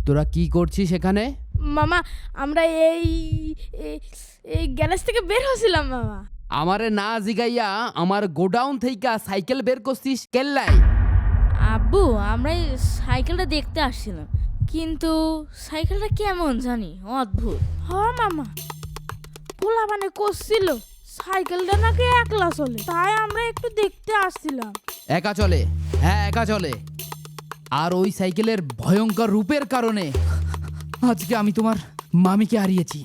তোরা কি করছিস এখানে? মামা আমরা এই এই গ্যারেজ থেকে বের হয়েছিলাম মামা। আমারে না জিগাইয়া আমার গোডাউন থেকে সাইকেল বের করছিস কেল্লাই? আব্বু আমরা এই সাইকেলটা দেখতে আসছিলাম, কিন্তু সাইকেলটা কেমন জানি অদ্ভুত। হ্যাঁ মামা, পোলা মানে করছিল সাইকেলটা নাকি একলা চলে, তাই আমরা একটু দেখতে আসছিলাম। একা চলে? হ্যাঁ একা চলে। আর ওই সাইকেলের ভয়ঙ্কর রূপের কারণে আজকে আমি তোমার মামিকে হারিয়েছি।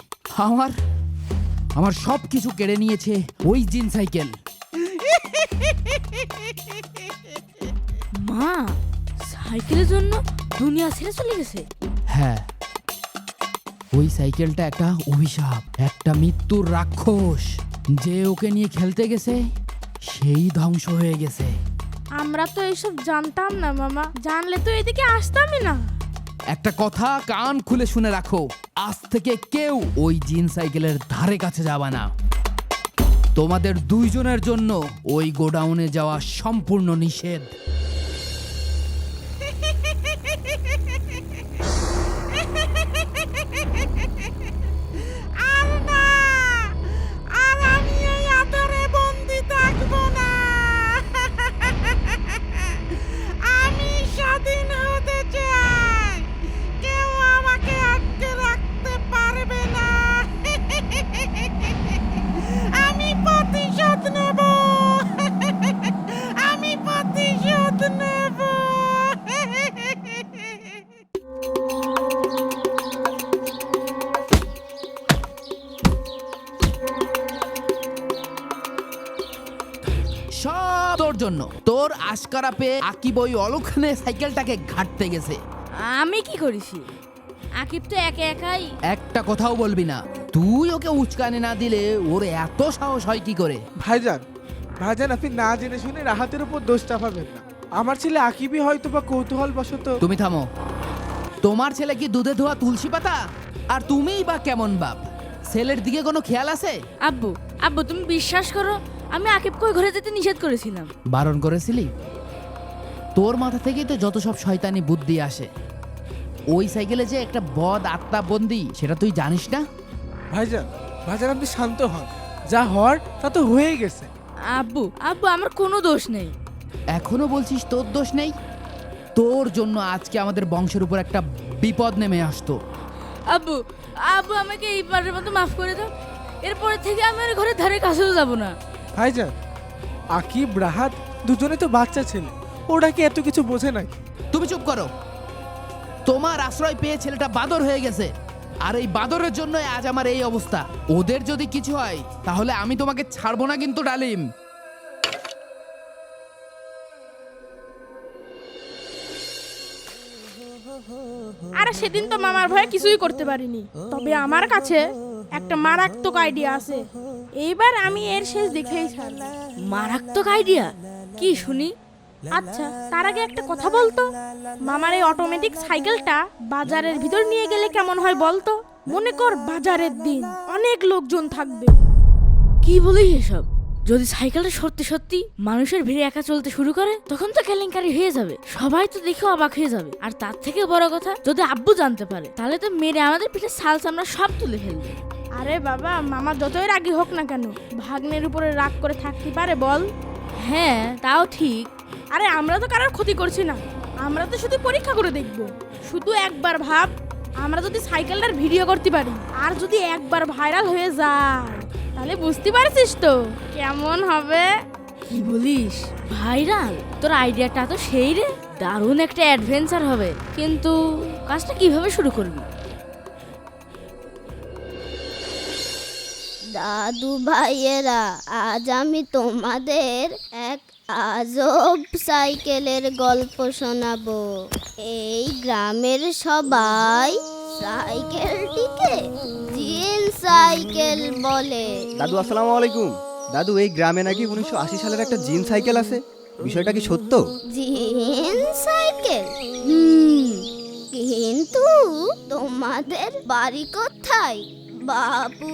আমার আমার সব কিছু কেড়ে নিয়েছে ওই জিন সাইকেল। মা সাইকেলের জন্য দুনিয়া ছেড়ে চলে গেছে? হ্যাঁ, ওই সাইকেলটা একটা অভিশাপ, একটা মৃত্যুর রাক্ষস। যে ওকে নিয়ে খেলতে গেছে সেই ধ্বংস হয়ে গেছে। আমরা তো এইসব জানতাম না মামা, জানলে তো এদিকে আসতামই না। একটা কথা কান খুলে শুনে রাখো, আজ থেকে কেউ ওই জিন সাইকেলের ধারে কাছে যাবে না। তোমাদের দুইজনের জন্য ওই গোডাউনে যাওয়া সম্পূর্ণ নিষেধ। সব তোর জন্য। তোর আশকারা পেয়ে আকিব ওই অলক্ষণে সাইকেলটাকে ঘাটতে গেছে। আমি কি করেছি? আকিব তো একা একাই। একটা কথাও বলবি না। তুই ওকে উচকানি না দিলে ওর এত সাহস হয় কি করে? ভাইজান, আপনি না জেনে শুনে রাহাতের উপর দোষ চাপাবেন না। আমার ছেলে আকিবই হয়তো বা কৌতূহল বশত। তুমি থামো। তোমার ছেলে কি দুধে ধোয়া তুলসী পাতা? আর তুমিই বা কেমন বাপ? ছেলের দিকে কোনো খেয়াল আছে? আব্বু আব্বু তুমি বিশ্বাস করো, আমি আকিবকে ওই ঘরে যেতে নিষেধ করেছিলাম। বারণ করেছিলি? তোর মাথা থেকেই তো যত সব শয়তানি বুদ্ধি আসে। ওই সাইকেলে যে একটা বদ আত্মা বন্দি, সেটা তুই জানিস না? ভাইজান আপনি শান্ত হন। যা হওয়ার তা তো হয়ে গেছে। আব্বু আমার কোনো দোষ নেই। এখনো বলছিস তোর দোষ নেই? তোর জন্য আজকে আমাদের বংশের উপর একটা বিপদ নেমে আসতো। আব্বু আমাকে এইবারের মতো মাফ করে দাও। এরপরে থেকে আমি আর ঘরের ধারে কাছেও যাব না। ভাইজান, আকিব রাহাত দুজনে তো বাচ্চা ছেলে, ওরা কি এত কিছু বোঝে নাকি? তুমি চুপ করো। তোমার আশ্রয় পেয়ে ছেলেটা বাদর হয়ে গেছে, আর এই বাদরের জন্য আজ আমার এই অবস্থা। ওদের যদি কিছু হয় তাহলে আমি তোমাকে ছাড়বো না কিন্তু ডালিম। আরে সেদিন তো মামার ভয়ে কিছুই করতে পারিনি, তবে আমার কাছে একটা মারাত্মক আইডিয়া আছে। এইবার আমি এর শেষ দেখেই ছাড়ব। মারাত্মক আইডিয়া? কি শুনি? আচ্ছা তার আগে একটা কথা বলতো, মামার এই অটোমেটিক সাইকেলটা বাজারের ভিতর নিয়ে গেলে কেমন হয় বলতো? মনে কর বাজারের দিন, অনেক লোকজন থাকবে। কি বলিস এসব? যদি সাইকেলটা সত্যি সত্যি মানুষের ভিড়ে একা চলতে শুরু করে, তখন তো কেলেঙ্কারি হয়ে যাবে। সবাই তো দেখে অবাক হয়ে যাবে। আর তার থেকে বড় কথা, যদি আব্বু জানতে পারে, তাহলে তো মেরে আমাদের পিঠে ছাল চামড়া সব তুলে ফেলবে। আরে বাবা, মামা যতই রাগী হোক না কেন, ভাগ্নের উপরে রাগ করে থাকতে পারে বল? হ্যাঁ তাও ঠিক। আরে আমরা তো কারোর ক্ষতি করছি না, আমরা তো শুধু পরীক্ষা করে দেখব। শুধু একবার ভাব, আমরা যদি সাইকেলটার ভিডিও করতে পারি আর যদি একবার ভাইরাল হয়ে যায়, তাহলে বুঝতে পারছিস তো কেমন হবে। কি বলিস? ভাইরাল? তোর আইডিয়াটা তো সেই রে, দারুণ একটা অ্যাডভেঞ্চার হবে। কিন্তু কাজটা কিভাবে শুরু করবি? দাদু ভাইয়েরা, আজ আমি তোমাদের এক আজব সাইকেলের গল্প শোনাবো। এই গ্রামের সবাই সাইকেলটিকে জিন সাইকেল বলে। দাদু আসসালামু আলাইকুম। দাদু, এই গ্রামে নাকি 1980 সালের একটা জিন সাইকেল আছে, বিষয়টা কি সত্য? জিন সাইকেল? কিন্তু তোমাদের বাড়ি কোথায় বাবু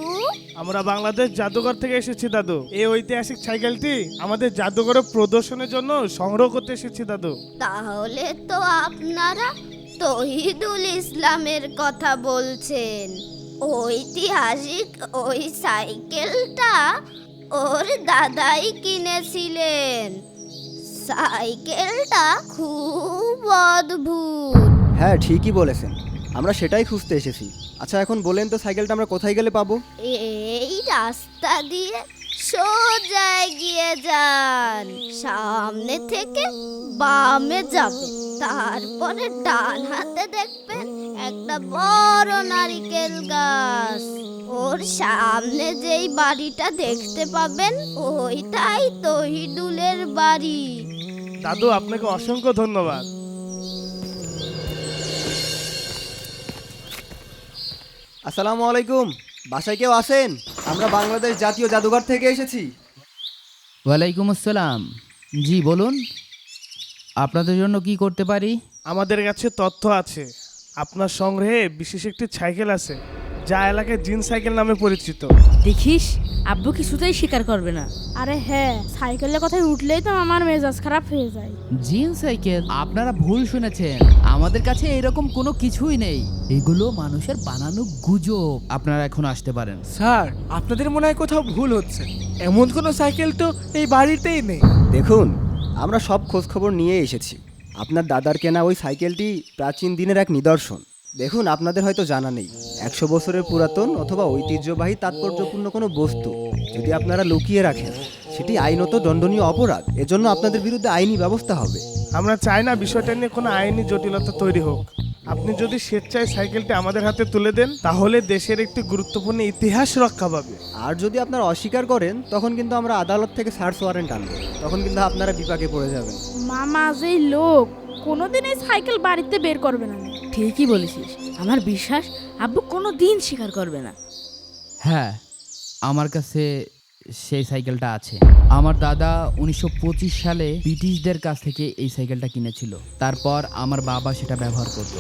আমরা বাংলাদেশ জাদুঘর থেকে এসেছি দাদু। এই ঐতিহাসিক সাইকেলটি আমাদের জাদুঘরে প্রদর্শনের জন্য সংগ্রহ করতে এসেছি দাদু। তাহলে তো আপনারা তহিদুল ইসলামের কথা বলছেন। ঐতিহাসিক ওই সাইকেলটা ওর দাদাই কিনেছিলেন। সাইকেলটা খুব অদ্ভুত। হ্যাঁ ঠিকই বলেছেন, আমরা সেটাই খুঁজতে এসেছি। আচ্ছা এখন বলেন তো সাইকেলটা আমরা কোথায় গেলে পাবো? এই রাস্তা দিয়ে সোজা গিয়ে যান, সামনে থেকে বামে যাবেন, তারপরে ডান হাতে দেখবেন একটা বড় নারকেল গাছ। ওর সামনে যেই বাড়িটা দেখতে পাবেন ওইটাই তহিদুলের বাড়ি। দাদু আপনাকে অসংখ্য ধন্যবাদ। আসসালামু আলাইকুম, বাসায় কেউ আছেন? আমরা বাংলাদেশ জাতীয় জাদুঘর থেকে এসেছি। ওয়ালাইকুম আসসালাম। জি বলুন, আপনাদের জন্য কি করতে পারি? আমাদের কাছে তথ্য আছে, আপনার সংগ্রহে বিশেষ একটি সাইকেল আছে যা এলাকায় জিন সাইকেল নামে পরিচিত। দেখিস আব্বু কিছুতেই স্বীকার করবে না। আরে হ্যাঁ, সাইকেলের কথায় উঠলেই তো আমার মেজাজ খারাপ হয়ে যায়। জিন সাইকেল? আপনারা ভুল শুনেছেন, আমাদের কাছে এরকম কোনো কিছুই নেই। এগুলো মানুষের বানানো গুজব। আপনারা এখন আসতে পারেন। স্যার, আপনাদের মনে হয় কোথাও ভুল হচ্ছে। এমন কোনো সাইকেল তো এই বাড়িতেই নেই। দেখুন, আমরা সব খোঁজ খবর নিয়ে এসেছি। আপনার দাদার কেনা ওই সাইকেলটি প্রাচীন দিনের এক নিদর্শন। দেখুন, আপনাদের হয়তো জানা নেই, 100 বছরের পুরাতন অথবা ঐতিহ্যবাহী তাৎপর্যপূর্ণ কোনো বস্তু যদি আপনারা লুকিয়ে রাখেন, সেটি আইনত দণ্ডনীয় অপরাধ। এজন্য আপনাদের বিরুদ্ধে আইনি ব্যবস্থা হবে। আমরা চাই না বিষয়টা নিয়ে কোনো আইনি জটিলতা তৈরি হোক। আপনি যদি স্বেচ্ছায় সাইকেলটি আমাদের হাতে তুলে দেন তাহলে দেশের একটি গুরুত্বপূর্ণ ইতিহাস রক্ষা পাবে। আর যদি আপনারা অস্বীকার করেন তখন কিন্তু আমরা আদালত থেকে সার্চ ওয়ারেন্ট আনবো, তখন কিন্তু আপনারা বিপাকে পড়ে যাবেন। মামা যেই লোক, কোনোদিন এই সাইকেল বাড়িতে বের করবে না। ঠিকই বলেছিস, আমার বিশ্বাস আব্বু কোনো দিন স্বীকার করবে না। হ্যাঁ, আমার কাছে সেই সাইকেলটা আছে। আমার দাদা 1925 সালে ব্রিটিশদের কাছ থেকে এই সাইকেলটা কিনেছিল। তারপর আমার বাবা সেটা ব্যবহার করত।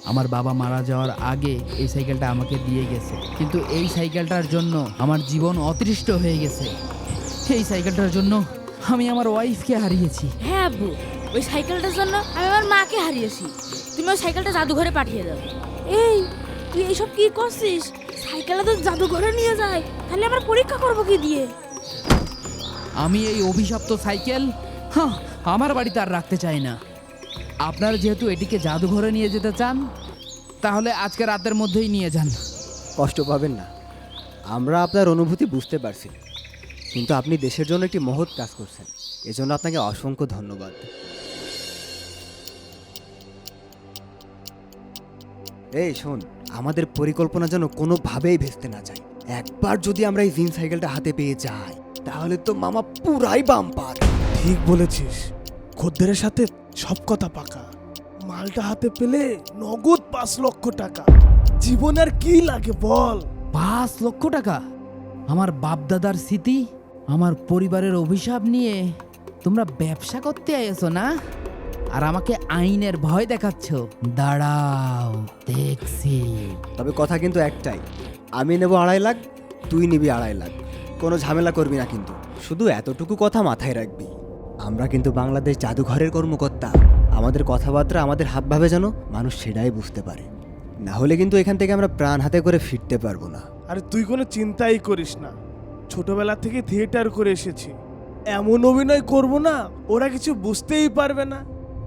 আমার বাবা মারা যাওয়ার আগে এই সাইকেলটা আমাকে দিয়ে গেছে, কিন্তু এই সাইকেলটার জন্য আমার জীবন অতৃষ্ট হয়ে গেছে। এই সাইকেলটার জন্য আমি আমার ওয়াইফকে হারিয়েছি। হ্যাঁ আব্বু, ওই সাইকেলটার জন্য আমি আমার মাকে হারিয়েছি। তুমি ওই সাইকেলটা জাদুঘরে পাঠিয়ে দাও। এই তুই এইসব কি করছিস? সাইকেলটা তো জাদুঘরে নিয়ে যায়, তাহলে আমরা পরীক্ষা করবো কি দিয়ে? আমি এই অভিশপ্ত সাইকেল আমার বাড়িতে আর রাখতে চাই না। আপনারা যেহেতু এটিকে জাদুঘরে নিয়ে যেতে চান, তাহলে আজকে রাতের মধ্যেই নিয়ে যান। কষ্ট পাবেন না, আমরা আপনার অনুভূতি বুঝতে পারছি, কিন্তু আপনি দেশের জন্য একটি মহৎ কাজ করছেন, এজন্য আপনাকে অসংখ্য ধন্যবাদ। এই শোন, আমাদের পরিকল্পনা যেন কোনোভাবেই ভেস্তে না যায়। একবার যদি আমরা এই জিন সাইকেলটা হাতে পেয়ে যাই তাহলে তো মামা পুরাই বাম্পার। ঠিক বলেছিস, খদ্দেরের সাথে সব কথা পাকা। মালটা হাতে পেলে নগদ 5 লক্ষ টাকা। জীবন আর কি লাগে বল? 5 লক্ষ টাকা? আমার বাপদাদার স্মৃতি, আমার পরিবারের অভিশাপ নিয়ে তোমরা ব্যবসা করতে আইছো না? আর আমাকে আইনের ভয় দেখাচ্ছ? দাঁড়াও, দেখছি। তবে কথা কিন্তু একটাই, আমি নেব 2.5 লাখ, তুই নিবি 2.5 লাখ। কোনো ঝামেলা করবি না কিন্তু। শুধু এতটুকু কথা মাথায় রাখবি, আমরা কিন্তু বাংলাদেশ জাদুঘরের কর্মকর্তা। আমাদের কথাবার্তা, আমাদের হাবভাবে যেন মানুষ সেটাই বুঝতে পারে, না হলে কিন্তু এখান থেকে আমরা প্রাণ হাতে করে ফিরতে পারবো না। আরে তুই কোনো চিন্তাই করিস না, ছোটবেলা থেকে থিয়েটার করে এসেছি। এমন অভিনয় করব না ওরা কিছু বুঝতেই পারবে না।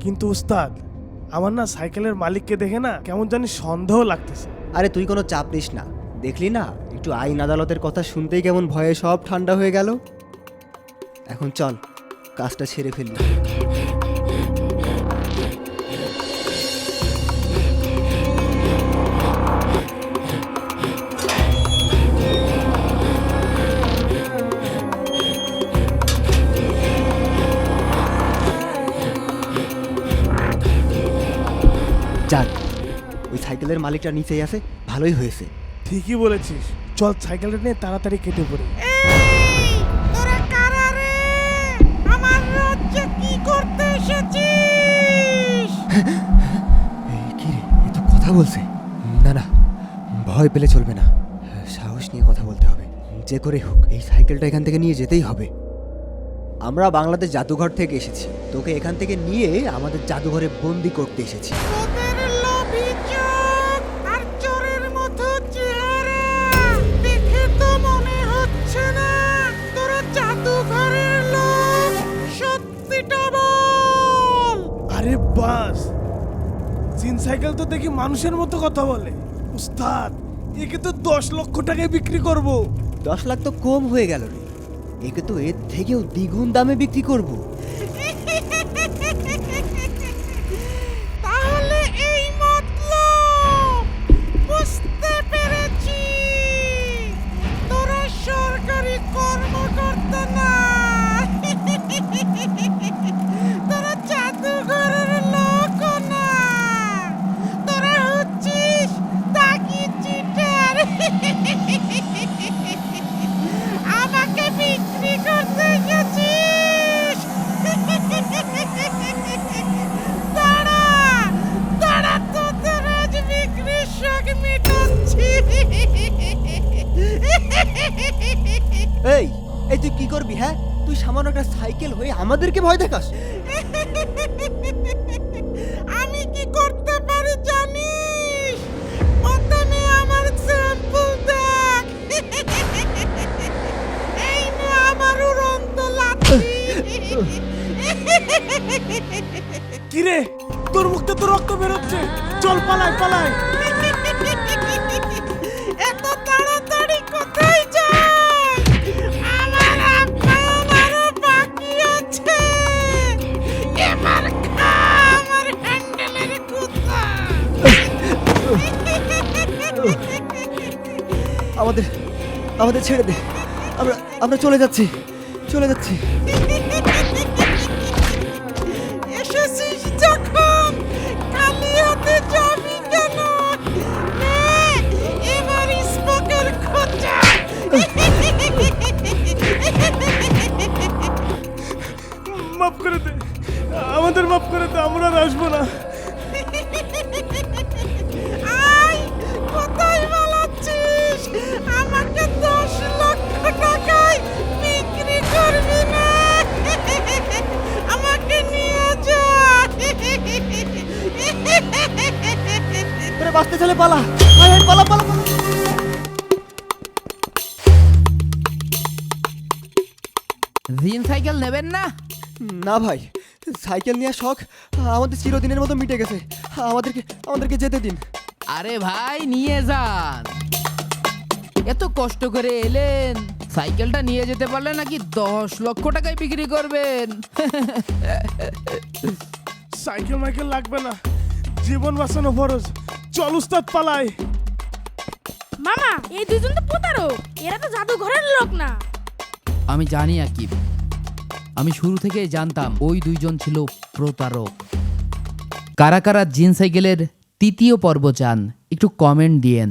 কিন্তু উস্তাদ, আমার না সাইকেলের মালিককে দেখে না কেমন জানি সন্দেহ লাগতেছে। আরে তুই কোনো চাপ নিস না, দেখলি না একটু আইন আদালতের কথা শুনতেই কেমন ভয়ে সব ঠান্ডা হয়ে গেল। এখন চল কাজটা ছেড়ে ফেললি। যাক, ওই সাইকেলের মালিকটা নিচেই আছে, ভালোই হয়েছে। ঠিকই বলেছিস, চল সাইকেলটা নিয়ে তাড়াতাড়ি কেটে পড়ি। তোরা কারা রে? আমার রাজ্যে কি করতে এসেছিস? এই কি রে, এ তো কথা বলছে। না না, ভয় পেলে চলবে না, সাহস যে করে হোক এই সাইকেলটা এখান থেকে নিয়ে যেতেই হবে। আমরা বাংলাদেশ জাদুঘর থেকে এসেছি, তোকে এখান থেকে নিয়ে আমাদের জাদুঘরে বন্দি করতে এসেছি। তোদের লোভী চোখ আর চোরের মতো চেহারা দেখে তো মনে হচ্ছে না তোরা জাদুঘরের লোক। সত্যিটা বল। আরে বাস, জিন সাইকেল তো দেখি মানুষের মতো কথা বলে। উস্তাদ, একে তো 10 লক্ষ টাকায় বিক্রি করব। 10 লাখ তো কম হয়ে গেল রে, একে তো এর থেকেও দ্বিগুণ দামে বিক্রি করব। তাহলে এই মতলব বুঝতে পেরেছি, তোরা সরকারি কর্মকর্তা না, তোরা জাদুঘরের লোক না, তোরা হচ্ছিস দাগি চিটার। আমাকে বিক্রি করতে গেছিস। দাঁড়া দাঁড়া, তোদের আজ বিক্রির শখ মেটাচ্ছি। এই এই তুই কি করবি? হ্যাঁ, তুই সামান্য একটা সাইকেল হয়ে আমাদেরকে ভয় দেখাস? আমি কি করতে পারি জানিস? প্রথমে আমার স্যাম্পল দেখ। এই নে আমার উড়ন্ত লাঠি। কিরে, তোর মুখতে তো রক্ত বেরোচ্ছে, চল পালাই পালাই। এত তাড়াতাড়ি কোথায় যাই? আমার আপ্যায়ন আরো বাকি আছে। এবার খা আমার হ্যান্ডেলের কুত্তা। আমাদের আমাদের ছেড়ে দে, আমরা আমরা চলে যাচ্ছি, চলে যাচ্ছি। এসেছিস যখন খালি হাতে যাবি কেন? নে, এবার স্পোকের খোঁজা। মাফ করে দে, আমাদের মাফ করে দে, আমরা আর আসবো না। আয়, কোথায় পালাচ্ছিস? আমাকে 10 লক্ষ টাকায় বিক্রি করবি না? আমাকে নিয়ে যা। তোরা বাঁচতে চলে পালা, আয় আয়, পালা পালা পালা। জিন সাইকেল নেবেন না? না ভাই, সাইকেল নেওয়ার শখ আমাদের চিরদিনের মতো মিটে গেছে। আমাদেরকে আমাদেরকে যেতে দিন। আরে ভাই, নিয়ে যান। এত কষ্ট করে এলেন, সাইকেলটা নিয়ে যেতে পারলে নাকি 10 লক্ষ টাকায় বিক্রি করবেন? সাইকেল মাইকেল লাগবে না, জীবন বাঁচানো ফরজ। চল উস্তাদ, পালাই। মামা, এই দুজন তো প্রতারক, এরা তো জাদুঘরের লোক না। আমি জানি আকিব, আমি শুরু থেকেই জানতাম ওই দুইজন ছিল প্রতারক। কারা কারা জিন সাইকেলের 3য় পর্ব চান একটু কমেন্ট দিয়েন।